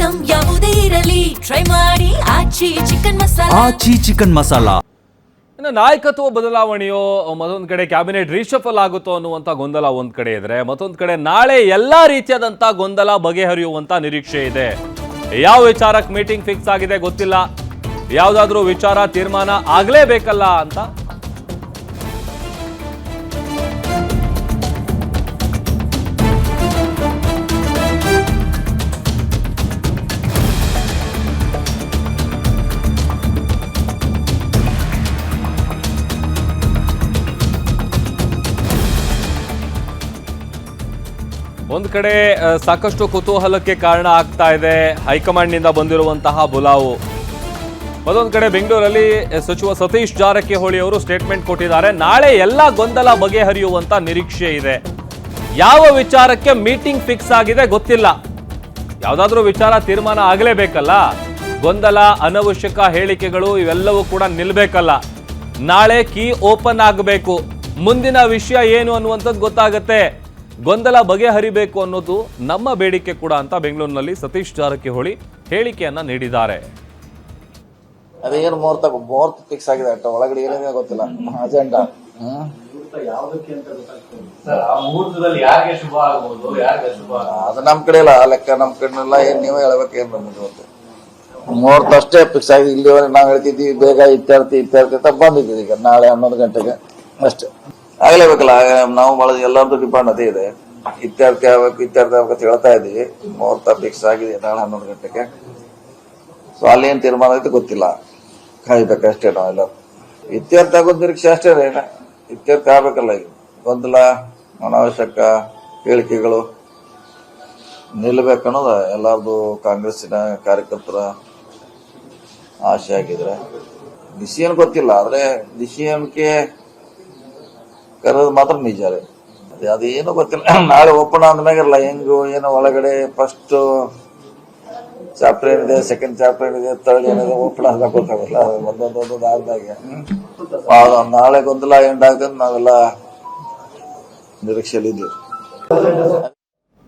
Item ಯಾವುದೇ ಇರಲಿ try ಮಾಡಿ ಆಚಿ ಚಿಕನ್ ಮಸಾಲಾ. ಇನ್ನು ನಾಯಕತ್ವ ಬದಲಾವಣೆಯೋ ಮತ್ತೊಂದು ಕಡೆ ಕ್ಯಾಬಿನೆಟ್ ರೀಶಫಲ್ ಆಗುತ್ತೋ ಅನ್ನುವಂಥ ಗೊಂದಲ ಒಂದು ಕಡೆ ಇದ್ರೆ, ಮತ್ತೊಂದು ಕಡೆ ನಾಳೆ ಎಲ್ಲಾ ರೀತಿಯಾದಂಥ ಗೊಂದಲ ಬಗೆಹರಿಯುವಂತ ನಿರೀಕ್ಷೆ ಇದೆ. ಯಾವ ವಿಚಾರಕ್ಕೆ ಮೀಟಿಂಗ್ ಫಿಕ್ಸ್ ಆಗಿದೆ ಗೊತ್ತಿಲ್ಲ, ಯಾವುದಾದ್ರೂ ವಿಚಾರ ತೀರ್ಮಾನ ಆಗಲೇಬೇಕಲ್ಲ ಅಂತ ಒಂದು ಕಡೆ ಸಾಕಷ್ಟು ಕುತೂಹಲಕ್ಕೆ ಕಾರಣ ಆಗ್ತಾ ಇದೆ ಹೈಕಮಾಂಡ್ ನಿಂದ ಬಂದಿರುವಂತಹ ಬುಲಾವು. ಮತ್ತೊಂದು ಕಡೆ ಬೆಂಗಳೂರಲ್ಲಿ ಸಚಿವ ಸತೀಶ್ ಜಾರಕಿಹೊಳಿ ಅವರು ಸ್ಟೇಟ್ಮೆಂಟ್ ಕೊಟ್ಟಿದ್ದಾರೆ. ನಾಳೆ ಎಲ್ಲ ಗೊಂದಲ ಬಗೆಹರಿಯುವಂತ ನಿರೀಕ್ಷೆ ಇದೆ. ಯಾವ ವಿಚಾರಕ್ಕೆ ಮೀಟಿಂಗ್ ಫಿಕ್ಸ್ ಆಗಿದೆ ಗೊತ್ತಿಲ್ಲ, ಯಾವುದಾದ್ರೂ ವಿಚಾರ ತೀರ್ಮಾನ ಆಗಲೇಬೇಕಲ್ಲ. ಗೊಂದಲ, ಅನವಶ್ಯಕ ಹೇಳಿಕೆಗಳು ಇವೆಲ್ಲವೂ ಕೂಡ ನಿಲ್ಬೇಕಲ್ಲ. ನಾಳೆ ಕೀ ಓಪನ್ ಆಗಬೇಕು, ಮುಂದಿನ ವಿಷಯ ಏನು ಅನ್ನುವಂಥದ್ದು ಗೊತ್ತಾಗುತ್ತೆ. ಗೊಂದಲ ಬಗೆಹರಿಬೇಕು ಅನ್ನೋದು ನಮ್ಮ ಬೇಡಿಕೆ ಕೂಡ ಅಂತ ಬೆಂಗಳೂರಿನಲ್ಲಿ ಸತೀಶ್ ಜಾರಕಿಹೊಳಿ ಹೇಳಿಕೆಯನ್ನ ನೀಡಿದ್ದಾರೆ. ಅದೇನು ಮುಹೂರ್ತ ಫಿಕ್ಸ್ ಆಗಿದೆ ಅಟ್ಟ ಒಳಗಡೆ ಏನೇನೇ ಗೊತ್ತಿಲ್ಲ. ಅಜೆಂಡಾ ಅದು ನಮ್ ಕಡೆ ಇಲ್ಲ, ಲೆಕ್ಕ ನಮ್ ಕಡೆಲ್ಲ ಏನ್ ನೀವೇ ಹೇಳ್ಬೇಕು. ಏನ್ ನಮ್ಗೆ ಮುಹೂರ್ತ ಅಷ್ಟೇ ಫಿಕ್ಸ್ ಆಗಿದೆ. ಇಲ್ಲಿ ನಾವ್ ಹೇಳ್ತಿದ್ವಿ ಬೇಗ ಇತ್ಯರ್ಥ ಅಂತ ಬಂದಿದ್ದೀವಿ. ಈಗ ನಾಳೆ 11 ಗಂಟೆಗೆ ಅಷ್ಟೇ ಆಗ್ಲೇಬೇಕಲ್ಲ. ನಾವು ಬಹಳ ಎಲ್ಲರದ್ದು ಡಿಪಾರ್ಟ್ ಅದೇ ಇದೆ. ಇತ್ಯರ್ಥ ಆಗ್ಬೇಕಂತ ಹೇಳ್ತಾ ಇದೀವಿ. ಮುಹೂರ್ತ ಫಿಕ್ಸ್ ಆಗಿದೆ ನಾಳೆ 11 ಗಂಟೆಗೆ. ಸೊ ಅಲ್ಲಿ ಏನ್ ತೀರ್ಮಾನ ಐತೆ ಗೊತ್ತಿಲ್ಲ, ಕಾಯ್ಬೇಕಷ್ಟೇ. ನಾವು ಎಲ್ಲ ಇತ್ಯರ್ಥ ಆಗೋದು ನಿರೀಕ್ಷೆ ಅಷ್ಟೇ. ಇತ್ಯರ್ಥ ಆಗ್ಬೇಕಲ್ಲ. ಈಗ ಗೊಂದಲ, ಅನಾವಶ್ಯಕ ಹೇಳಿಕೆಗಳು ನಿಲ್ಬೇಕನ್ನೋದು ಎಲ್ಲಾರ್ದು ಕಾಂಗ್ರೆಸ್ಸಿನ ಕಾರ್ಯಕರ್ತರ ಆಶೆ ಆಗಿದ್ರೆ. ಡಿಸಿಷನ್ ಗೊತ್ತಿಲ್ಲ, ಆದ್ರೆ ಡಿಸಿಷನ್ಗೆ ಕರೆದು ಮಾತ್ರ ನಿಜ ರೀ. ಅದೇನು ಗೊತ್ತಿಲ್ಲ. ನಾಳೆ ಓಪನ್ ಆದ್ಮ್ಯಾಗಿರಲ್ಲ ಹೆಂಗು ಏನೋ ಒಳಗಡೆ ಫಸ್ಟ್ ಚಾಪ್ಟರ್ ಏನಿದೆ, ಸೆಕೆಂಡ್ ಚಾಪ್ಟರ್ ಏನಿದೆ, ಥರ್ಡ್ ಏನಿದೆ ಓಪನ್ ಆದಾಗ ಗೊತ್ತಾಗಲ್ಲ. ಒಂದೊಂದೊಂದೊಂದು ಆದಾಗೆ ನಾಳೆ ಗೊಂದಲ ಎಂಡ್ ಆಗದ್ ನಾವೆಲ್ಲ ನಿರೀಕ್ಷೆಯಲ್ಲಿ ಇದ್ದೀವಿ.